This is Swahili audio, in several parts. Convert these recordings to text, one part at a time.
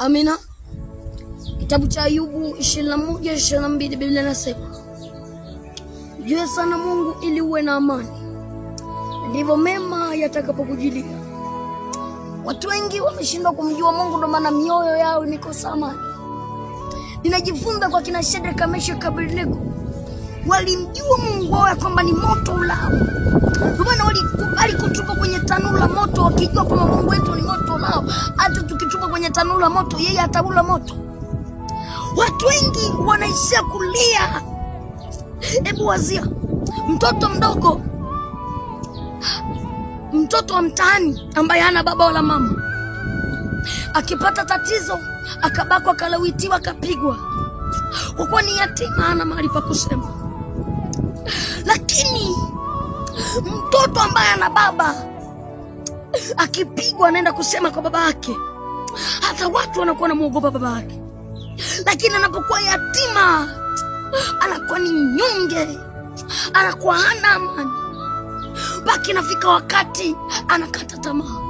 Amina. Kitabu cha Ayubu 21:22 Biblia inasema, jua sana Mungu ili uwe na amani, ndivyo mema yatakapokujilia. Watu wengi wameshindwa kumjua Mungu, ndio maana mioyo yao imekosa amani. Ninajifunza kwa kina Shadraka, Meshaki, Abednego. Walimjua Mungu wao kwamba ni moto ulao. Ndio maana walikubali kutupa kwenye tanuru la moto, wakijua kwamba Mungu wetu ni moto ulao. Hata tukitupa kwenye tanuru la moto, yeye ataula moto. Watu wengi wanaishia kulia. Hebu wazia mtoto mdogo, mtoto wa mtaani ambaye hana baba wala mama, akipata tatizo akabakwa, akalawitiwa, akapigwa, kwa kuwa ni yatima, hana mahali pa kusema. Lakini mtoto ambaye ana baba akipigwa anaenda kusema kwa baba yake, hata watu wanakuwa wanamuogopa baba yake. Lakini anapokuwa yatima anakuwa ni mnyonge, anakuwa hana amani, baki nafika wakati anakata tamaa.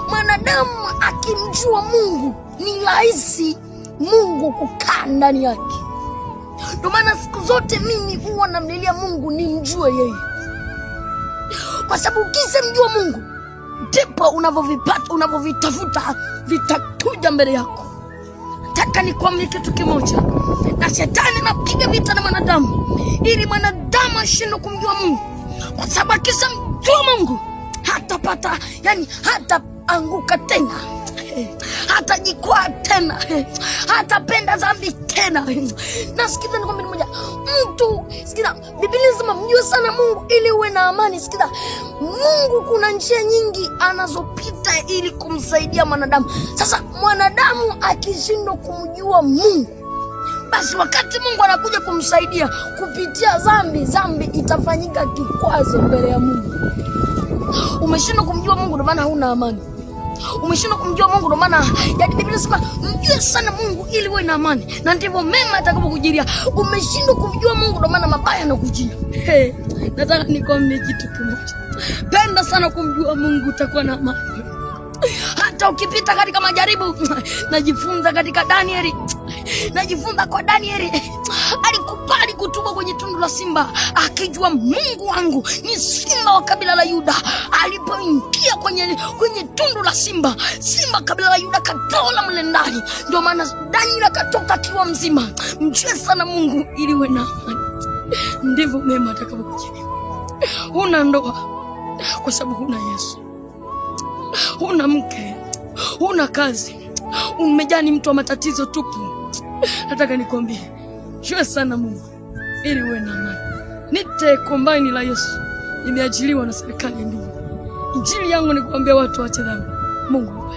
Mwanadamu akimjua Mungu ni rahisi Mungu kukaa ndani yake. Ndio maana siku zote mimi huwa namlilia Mungu nimjue yeye, kwa sababu ukishamjua Mungu ndipo unavyovipata, unavyovitafuta vitakuja mbele yako. Nataka nikwambie kitu kimoja, na shetani anapiga vita na mwanadamu ili mwanadamu ashindwe kumjua Mungu, kwa sababu akishamjua Mungu hatapata, yani hataanguka tena, hatajikwaa tena, hatapenda dhambi tena. Na sikiza nikwambie moja, mtu sikiza, Biblia inasema mjue sana Mungu ili uwe na amani. Sikiza, Mungu kuna njia nyingi anazopita ili kumsaidia mwanadamu. Sasa mwanadamu akishindwa kumjua Mungu, basi wakati Mungu anakuja kumsaidia kupitia dhambi itafanyika kikwazo mbele ya Mungu. Umeshindwa kumjua Mungu, ndio maana huna amani. Umeshindwa kumjua Mungu, ndio maana yani Biblia inasema mjue sana Mungu ili uwe na amani, na ndivyo mema atakapokujilia. Umeshindwa kumjua Mungu, ndio maana mabaya yanakujia. Nataka nikwambie kitu kimoja, penda sana kumjua Mungu, utakuwa na amani. Hata ukipita katika majaribu, najifunza katika Danieli, najifunza kwa Danieli, alikubali kutuba kwenye tundu la simba, akijua Mungu wangu ni simba wa kabila la Yuda. Alipoingia kwenye tundu la simba kabila la Yuda katola mle ndani. Ndio maana Danieli akatoka akiwa mzima. Mjue sana Mungu ili uwe na amani, ndivyo mema atakapokujilia. Huna ndoa kwa sababu huna Yesu, huna mke, huna kazi, umejaa ni mtu wa matatizo tupu. Nataka nikwambie, jua sana Mungu ili uwe na amani. Nite kombaini la Yesu imeajiliwa na serikali ya mbinguni. Injili yangu ni kuambia watu waache dhambi. Mungu